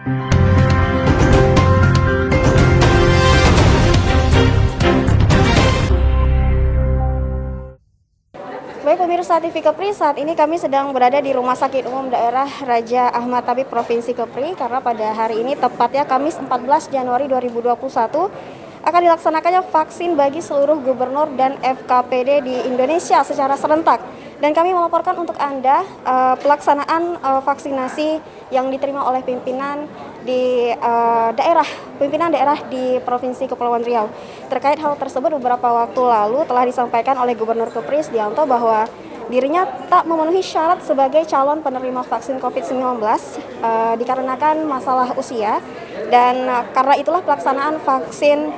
Baik pemirsa TV Kepri, saat ini kami sedang berada di Rumah Sakit Umum Daerah Raja Ahmad Tabib Provinsi Kepri karena pada hari ini tepatnya Kamis 14 Januari 2021 akan dilaksanakannya vaksin bagi seluruh gubernur dan FKPD di Indonesia secara serentak. Dan kami melaporkan untuk Anda pelaksanaan vaksinasi yang diterima oleh pimpinan daerah di Provinsi Kepulauan Riau. Terkait hal tersebut, beberapa waktu lalu telah disampaikan oleh Gubernur Kepri Sedianto bahwa dirinya tak memenuhi syarat sebagai calon penerima vaksin COVID-19 dikarenakan masalah usia, dan karena itulah pelaksanaan vaksin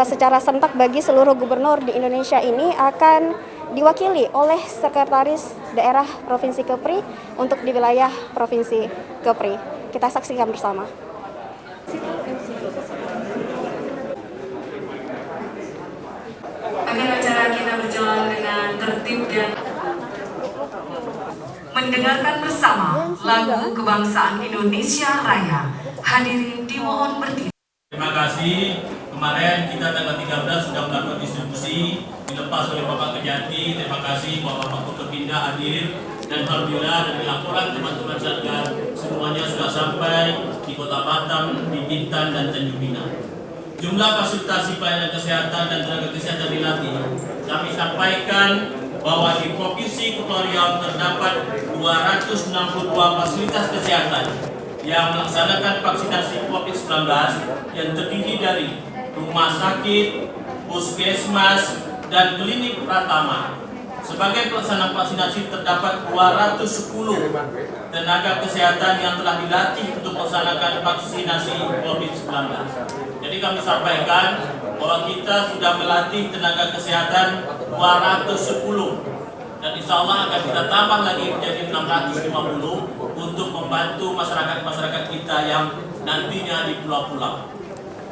secara serentak bagi seluruh gubernur di Indonesia ini akan diwakili oleh Sekretaris Daerah Provinsi Kepri untuk di wilayah Provinsi Kepri. Kita saksikan bersama. Agar acara kita berjalan dengan tertib dan mendengarkan bersama lagu kebangsaan Indonesia Raya. Hadirin dimohon berdiri. Terima kasih. Kemarin kita tanggal 13 sudah melakukan distribusi dilepas oleh Bapak Kejati. Terima kasih Bapak Kepindah hadir, dan alhamdulillah dari laporan teman-teman Satgas semuanya sudah sampai di Kota Batam, di Bintan dan Tanjung Pinang. Jumlah fasilitasi pelayanan kesehatan dan tenaga kesehatan dilatih. Kami sampaikan bahwa di Provinsi Kepulauan Riau terdapat 262 fasilitas kesehatan yang melaksanakan vaksinasi COVID-19 yang terdiri dari rumah sakit, puskesmas, dan klinik Pratama. Sebagai pelaksana vaksinasi terdapat 210 tenaga kesehatan yang telah dilatih untuk melaksanakan vaksinasi COVID-19. Jadi kami sampaikan bahwa kita sudah melatih tenaga kesehatan 210, dan insya Allah akan kita tambah lagi menjadi 650 untuk membantu masyarakat kita yang nantinya di pulau-pulau.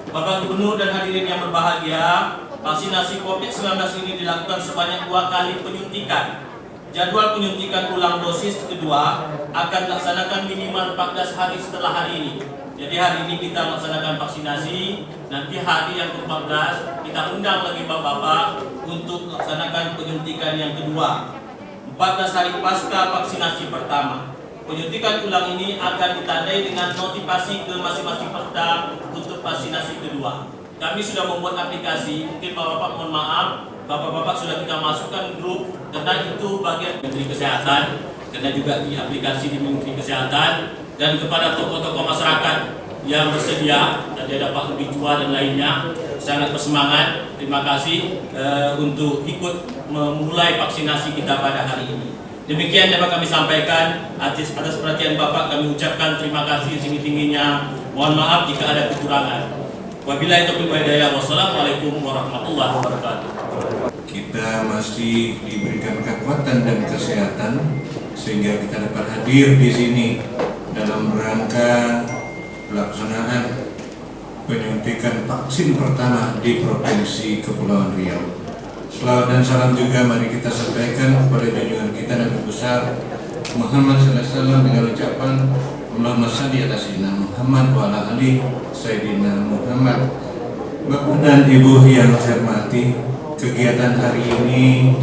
Bapak Gubernur dan hadirin yang berbahagia, vaksinasi COVID-19 ini dilakukan sebanyak 2 kali penyuntikan. Jadwal penyuntikan ulang dosis kedua akan dilaksanakan minimal 14 hari setelah hari ini. Jadi hari ini kita melaksanakan vaksinasi, nanti hari yang ke-14 kita undang lagi Bapak-Bapak untuk melaksanakan penyuntikan yang kedua. 14 hari pasca vaksinasi pertama. Penyuntikan ulang ini akan ditandai dengan notifikasi ke masing-masing peserta untuk vaksinasi kedua. Kami sudah membuat aplikasi, mungkin Bapak-Bapak mohon maaf, Bapak-Bapak sudah kita masukkan grup, karena itu bagian Menteri Kesehatan, karena juga di aplikasi di Menteri Kesehatan, dan kepada tokoh-tokoh masyarakat yang bersedia, tadi ada Pak Rudi Jua dan lainnya, sangat bersemangat. Terima kasih untuk ikut memulai vaksinasi kita pada hari ini. Demikian dapat kami sampaikan. Atas perhatian Bapak kami ucapkan terima kasih setinggi-tingginya. Mohon maaf jika ada kekurangan. Wabillahi taufiq wal hidayah. Wassalamualaikum warahmatullahi wabarakatuh. Kita masih diberikan kekuatan dan kesehatan sehingga kita dapat hadir di sini dalam rangka pelaksanaan penyuntikan vaksin pertama di Provinsi Kepulauan Riau. Selawat dan salam juga mari kita sampaikan kepada junjungan kita Nabi besar Muhammad sallallahu alaihi wasallam dengan ucapan Allahumma shalli ala sayyidina Muhammad wa ala ali sayyidina Muhammad. Bapak dan Ibu yang saya hormati, kegiatan hari ini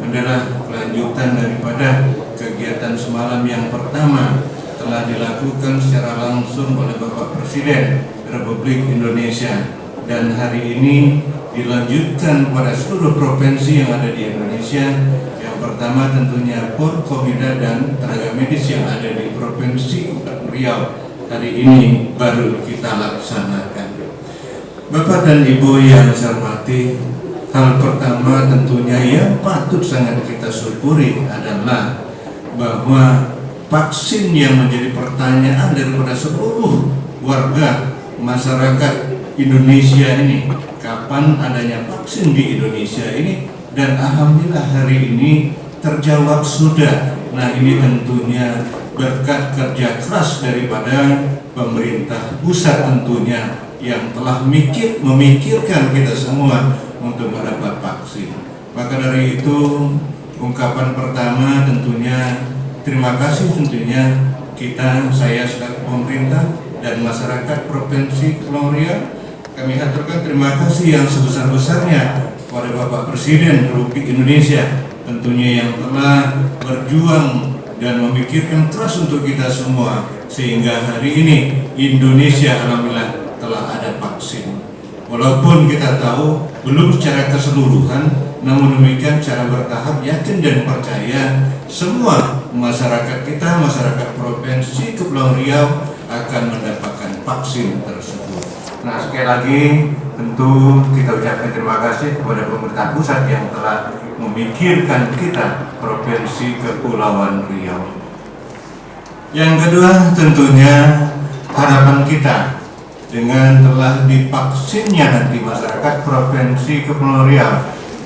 adalah kelanjutan daripada kegiatan semalam yang pertama telah dilakukan secara langsung oleh Bapak Presiden Republik Indonesia, dan hari ini dilanjutkan pada seluruh provinsi yang ada di Indonesia. Yang pertama tentunya Forkominda dan tenaga medis yang ada di Provinsi Riau hari ini baru kita laksanakan. Bapak dan Ibu yang saya hormati, hal pertama tentunya yang patut sangat kita syukuri adalah bahwa vaksin yang menjadi pertanyaan daripada seluruh warga masyarakat Indonesia ini, kapan adanya vaksin di Indonesia ini, dan alhamdulillah hari ini terjawab sudah. Nah, ini tentunya berkat kerja keras daripada pemerintah pusat tentunya yang telah memikirkan kita semua untuk mendapat vaksin. Maka dari itu ungkapan pertama tentunya terima kasih tentunya saya selaku pemerintah dan masyarakat Provinsi Kepulauan Riau. Kami haturkan terima kasih yang sebesar-besarnya kepada Bapak Presiden Republik Indonesia, tentunya yang telah berjuang dan memikirkan keras untuk kita semua, sehingga hari ini Indonesia alhamdulillah telah ada vaksin. Walaupun kita tahu belum secara keseluruhan, namun demikian cara bertahap yakin dan percaya semua masyarakat kita, masyarakat Provinsi Kepulauan Riau akan mendapatkan vaksin tersebut. Nah, sekali lagi tentu kita ucapkan terima kasih kepada pemerintah pusat yang telah memikirkan kita Provinsi Kepulauan Riau. Yang kedua tentunya harapan kita dengan telah divaksinnya nanti masyarakat Provinsi Kepulauan Riau,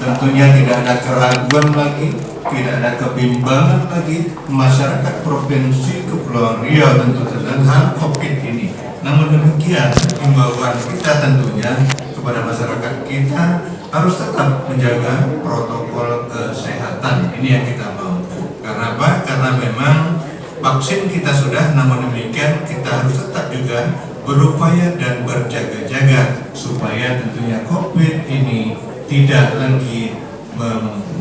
tentunya tidak ada keraguan lagi, tidak ada kebimbangan lagi masyarakat Provinsi Kepulauan Riau tentu tentang hal COVID ini. Namun demikian, himbauan kita tentunya kepada masyarakat kita harus tetap menjaga protokol kesehatan. Ini yang kita mau. Karena apa? Karena memang vaksin kita sudah, namun demikian kita harus tetap juga berupaya dan berjaga-jaga supaya tentunya COVID ini tidak lagi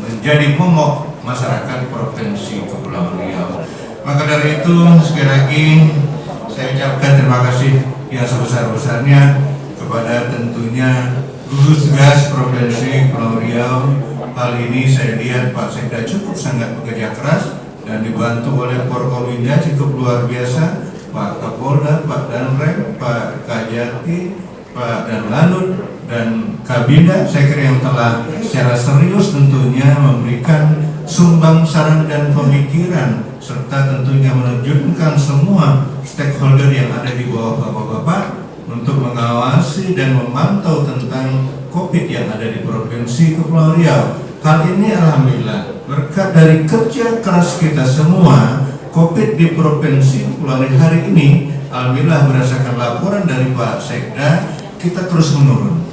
menjadi momok masyarakat Provinsi Kepulauan Riau. Maka dari itu sekali lagi saya ucapkan terima kasih yang sebesar-besarnya kepada tentunya gugus tugas Provinsi Kepulauan Riau. Hal ini saya lihat Pak Sekda cukup sangat bekerja keras dan dibantu oleh Forkopimda cukup luar biasa, Pak Kapolda, Pak Danrem, Pak Kajati, Pak Danlanut, dan Kabinda. Saya kira yang telah secara serius tentunya memberikan sumbang saran dan pemikiran, serta tentunya menerjunkan semua stakeholder yang ada di bawah Bapak-Bapak untuk mengawasi dan memantau tentang COVID yang ada di Provinsi Kepulauan Riau. Hal ini alhamdulillah berkat dari kerja keras kita semua, COVID di Provinsi Kepulauan Riau hari ini alhamdulillah berdasarkan laporan dari Pak Sekda kita terus menurun.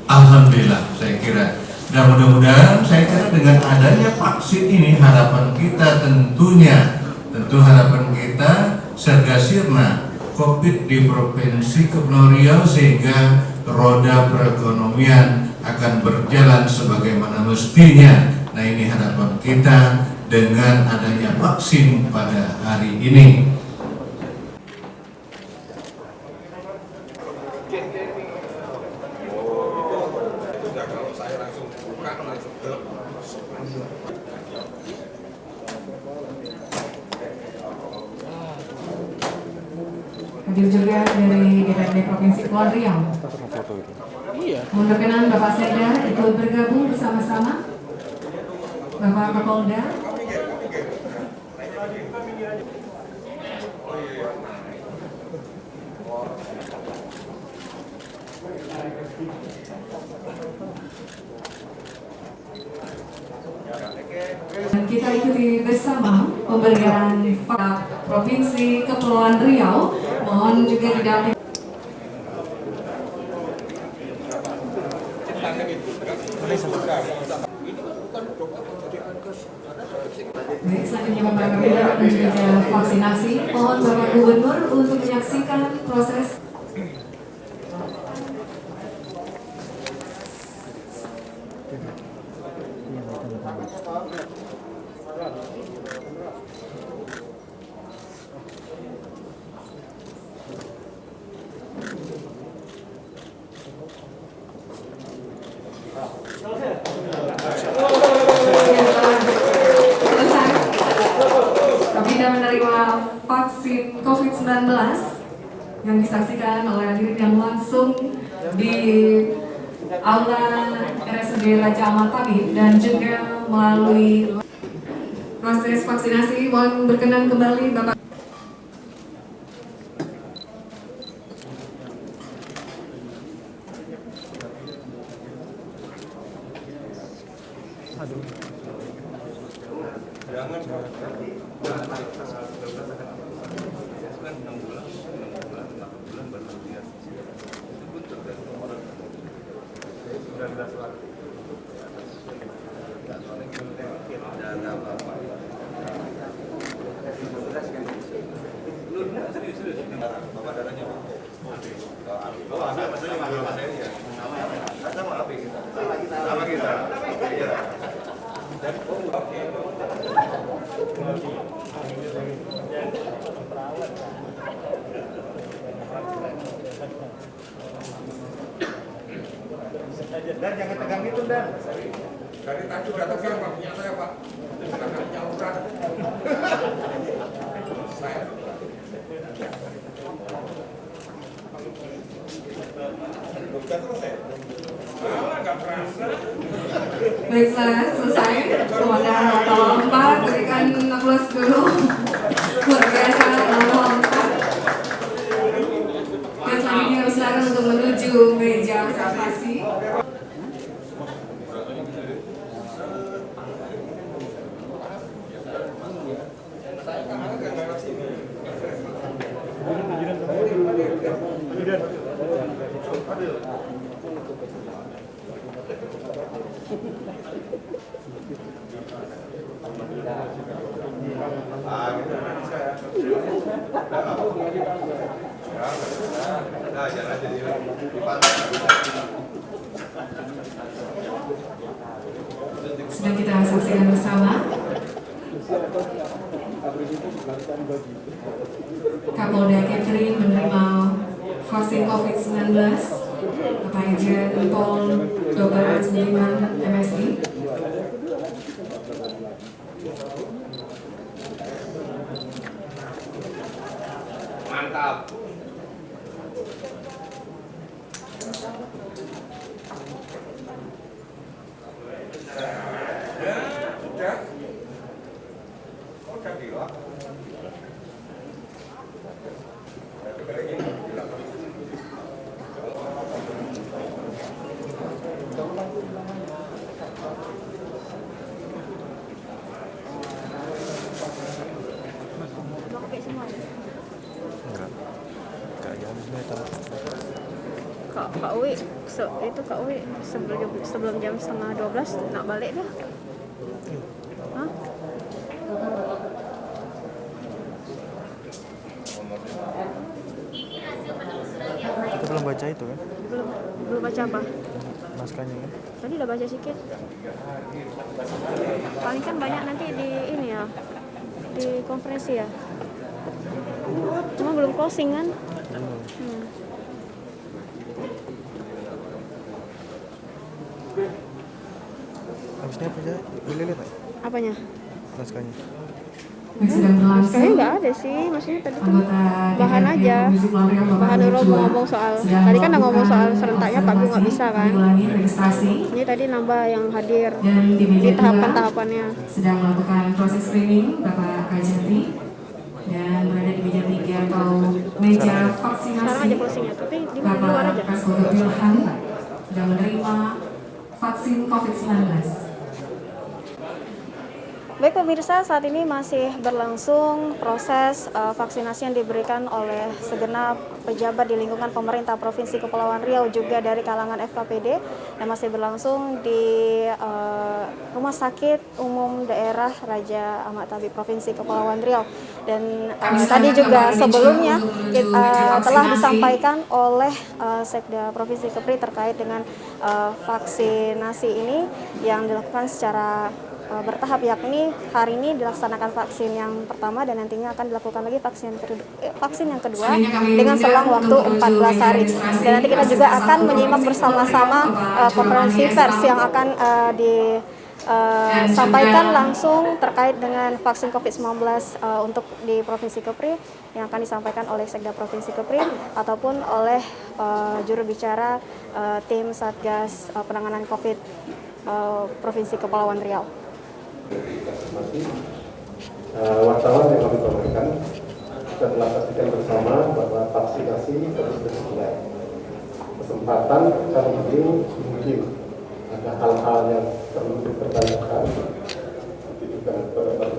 Alhamdulillah saya kira. Dan mudah-mudahan saya kira dengan adanya vaksin ini harapan kita tentu harapan kita serga sirna COVID di Provinsi Kepulauan Riau sehingga roda perekonomian akan berjalan sebagaimana mestinya. Nah, ini harapan kita dengan adanya vaksin pada hari ini. Hadir juga dari DPRD Provinsi Kepulauan Riau. Mohon berkenan Bapak Sekda ikut bergabung bersama-sama. Bapak Kapolda. Dan kita ikuti bersama pemberian Provinsi Kepulauan Riau. Mohon juga didampingi. Baik, selanjutnya Bapak Kapolda menuju vaksinasi. Mohon Bapak Gubernur untuk menyaksikan proses. Menerima vaksin COVID-19 yang disaksikan oleh hadirin yang langsung di Aula RSUD Raja Ampat Tabib dan juga melalui proses vaksinasi. Mohon berkenan kembali Bapak. Serius, bapak darahnya Dan jangan tegang itu, Dan. Dari tadi udah tegang, Pak. Punya saya, Pak. Karena nyaluran. Saya. Udah selesai. Nggak berasa. Baiklah, selesai. Kepada nomor 4, berikan aplaus dulu. Luar biasa, nomor 4. Dan selanjutnya silakan untuk menuju meja observasi. Sedang kita saksikan bersama Kapolda Kepri menerima vaksin COVID-19, Bapak Irjen Pol Dr. Hans Budiman, MSI. Mantap. Sudah. Udah gila. Kak Uwi, itu Kak Uwi sebelum jam setengah 12 nak balik dah. Hah? Kita belum baca itu kan? Belum baca apa? Naskahnya kan? Tadi udah baca sedikit. Paling kan banyak nanti di ini ya, di konferensi ya. Cuma belum closing kan? Habisnya apa aja? Boleh lihat nggak? Apanya? Naskahnya. Yang sedang berlangsung. Kayaknya nggak ada sih, maksudnya tadi tuh Anggota bahan DPRD aja. Provinsi Kepulauan Riau, Bapak Bahan dulu Nurul mau ngomong soal, tadi kan udah ngomong soal serentaknya Pak Gu nggak bisa kan. Mengulangi registrasi Ini tadi nambah yang hadir dan di meja di 2 tahapan-tahapannya. sedang melakukan proses screening Bapak Kajati dan berada di meja 3 atau meja Sekarang aja vaksinasi closingnya, tapi di luar Bapak aja. Kasbod Wilhan sedang menerima vaksin COVID-19. Baik pemirsa, saat ini masih berlangsung proses vaksinasi yang diberikan oleh segenap pejabat di lingkungan pemerintah Provinsi Kepulauan Riau juga dari kalangan FKPD yang masih berlangsung di Rumah Sakit Umum Daerah Raja Ahmad Tabib Provinsi Kepulauan Riau. Dan tadi juga sebelumnya telah disampaikan oleh Sekda Provinsi Kepri terkait dengan vaksinasi ini yang dilakukan secara bertahap, yakni hari ini dilaksanakan vaksin yang pertama dan nantinya akan dilakukan lagi vaksin yang kedua dengan selang waktu 14 hari. Dan nanti kita juga akan menyimak bersama-sama konferensi pers yang akan disampaikan langsung terkait dengan vaksin COVID-19 untuk di Provinsi Kepri yang akan disampaikan oleh Sekda Provinsi Kepri ataupun oleh juru bicara tim Satgas penanganan COVID Provinsi Kepulauan Riau. Wartawan yang kami sampaikan kita telah pastikan bersama bahwa vaksinasi terus berjalan. Kesempatan kali ini mungkin ada hal-hal yang perlu dipertanyakan.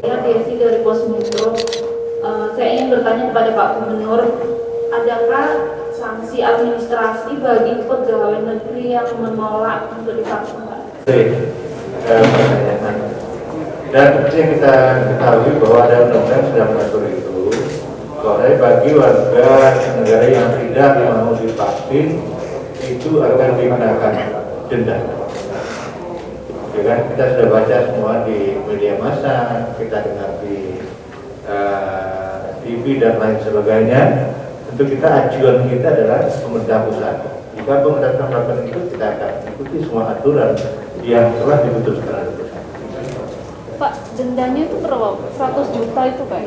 Saya Desi dari Pos Metro. Saya ingin bertanya kepada Pak Gubernur, adakah sanksi administrasi bagi pegawai negeri yang menolak untuk divaksinasi? Dan seperti yang kita ketahui bahwa ada undang-undang sudah mengatur itu, bahwa bagi warga negara yang tidak mau divaksin itu akan dikenakan denda. Ya kan? Kita sudah baca semua di media massa, kita dengar di TV dan lain sebagainya. Tentu kita ajuan kita adalah pemerintah pusat. Jika pemerintah melakukan itu, kita akan ikuti semua aturan yang telah diputuskan oleh pusat. Pak, dendanya itu berapa? 100 juta itu Pak?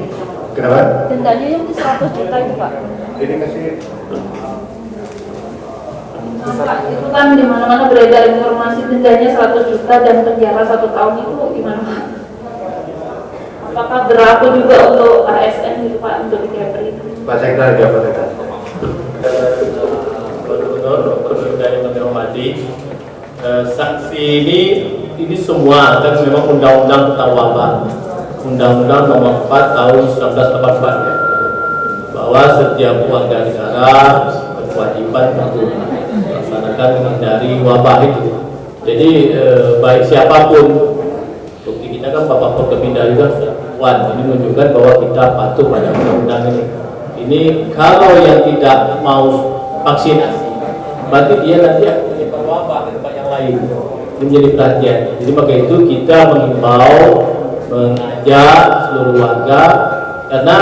Kenapa? Dendanya yang 100 juta itu Pak? Ini kasih Pak, itu kan di mana-mana beredar informasi dendanya 100 juta dan penjara 1 tahun itu gimana Pak? Apakah berlaku juga untuk ASN gitu Pak, untuk di Kepri? Pak Sekda jawab Sekda. Gubernur yang kami hormati, sanksi ini semua kan memang undang-undang tentang wabah, undang-undang nomor 4 tahun 1944 bahwa setiap warga negara berkewajiban untuk melaksanakan menghindari wabah itu. Jadi baik siapapun, bukti kita kan Bapak Forkopimda juga ini menunjukkan bahwa kita patuh pada undang-undang ini. Ini kalau yang tidak mau vaksinasi, berarti dia nanti akan menyebar wabah di tempat yang lain. Ini menjadi perhatian. Jadi maka itu kita mengimbau, mengajak seluruh warga, karena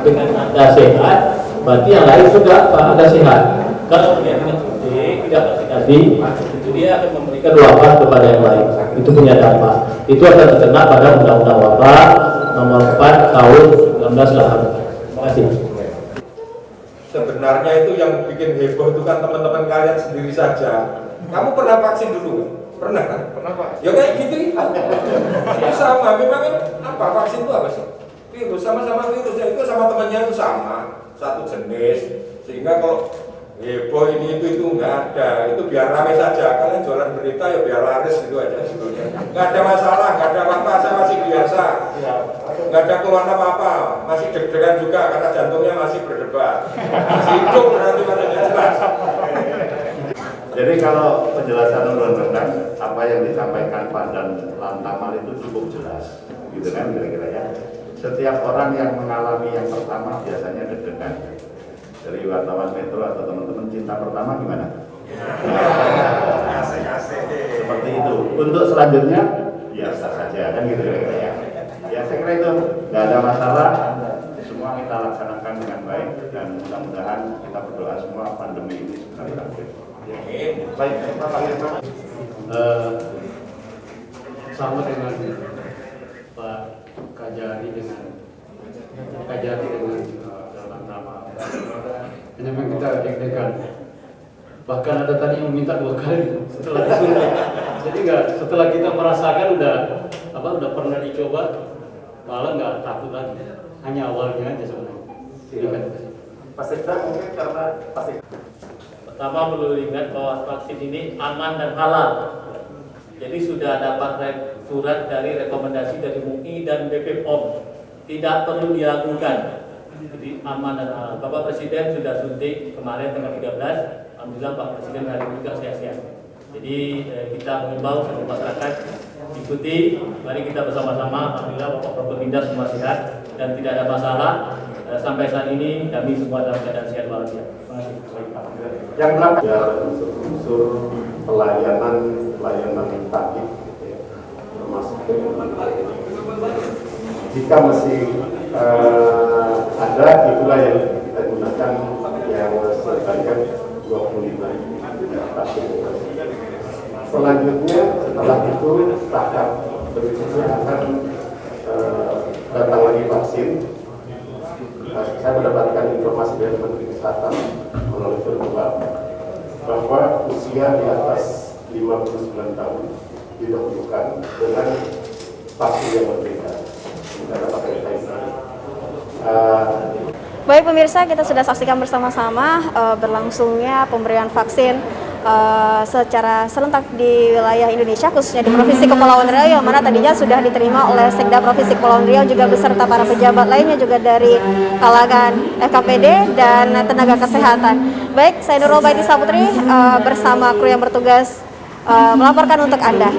dengan Anda sehat, berarti yang lain juga Anda sehat. Kalau dia tidak suntik, tidak vaksinasi, itu dia akan memberikan wabah kepada yang lain. Itu punya dampak. Itu akan terkena pada undang-undang wabah nomor 4 tahun 1988. Terima kasih. Sebenarnya itu yang bikin heboh itu kan teman-teman kalian sendiri saja. Kamu pernah vaksin dulu? Pernah kan? Pernah Pak. Ya kayak gitu itu sama. Memang apa vaksin itu apa sih? Virus, sama-sama virus. Ya, itu sama temannya itu sama, satu jenis. Sehingga kalau heboh ini itu nggak ada. Itu biar rame saja. Kalian jualan berita ya biar laris gitu aja sebetulnya. Nggak ada masalah, nggak ada apa-apa. Saya masih biasa. Nggak ada keluhan apa-apa. Masih deg-degan juga karena jantungnya masih berdebar. Masih hidup berarti masih jelas. Jadi kalau penjelasan undang-undang apa yang disampaikan Pak dan Lantamal itu cukup jelas, gitu kan kira-kira ya. Setiap orang yang mengalami yang pertama biasanya deg-degan. Dari wartawan Metro atau teman-teman cinta pertama gimana? Seperti itu. Untuk selanjutnya biasa saja kan gitu kira-kira ya. Ya saya kira itu nggak ada masalah. Semua kita laksanakan dengan baik dan mudah-mudahan kita berdoa semua pandemi ini segera berakhir. Baik, Pak Irma. Sama dengan Pak Kajari dengan dalam nama. Hanya memang kita deg-degan. Bahkan ada tadi yang minta 2 kali setelah disuntik. Jadi setelah kita merasakan udah pernah dicoba, malah nggak takut lagi. Hanya awalnya aja sebenarnya. Pak Sekda mungkin karena Pak Sekda. Pertama perlu diingat bahwa vaksin ini aman dan halal. Jadi sudah dapat surat dari rekomendasi dari MUI dan BPOM. Tidak perlu diragukan. Jadi aman dan halal. Bapak Presiden sudah suntik kemarin tanggal 13. Alhamdulillah Pak Presiden hari ini juga sehat-sehat. Jadi kita mengimbau seluruh masyarakat ikuti. Mari kita bersama-sama. Alhamdulillah Bapak Forkopimda semua sehat dan tidak ada masalah. Sampai saat ini kami semua dalam keadaan sehat walafiat. Terima kasih. Yang berapa? Ya unsur pelayanan tadi, termasuk jika masih ada, itulah yang kita gunakan yang sebanyak 25 vaksin. Selanjutnya setelah itu tahap berikutnya akan datang lagi vaksin. Saya mendapatkan informasi dari Menteri Kesehatan melalui virtual bahwa usia di atas 59 tahun didahulukan dengan vaksin yang berbeda. Kita pakai Pfizer. Baik pemirsa, kita sudah saksikan bersama-sama berlangsungnya pemberian vaksin secara serentak di wilayah Indonesia, khususnya di Provinsi Kepulauan Riau, yang mana tadinya sudah diterima oleh Sekda Provinsi Kepulauan Riau juga beserta para pejabat lainnya juga dari kalangan FKPD dan tenaga kesehatan. Baik, saya Nurul Baiti Saputri bersama kru yang bertugas melaporkan untuk Anda.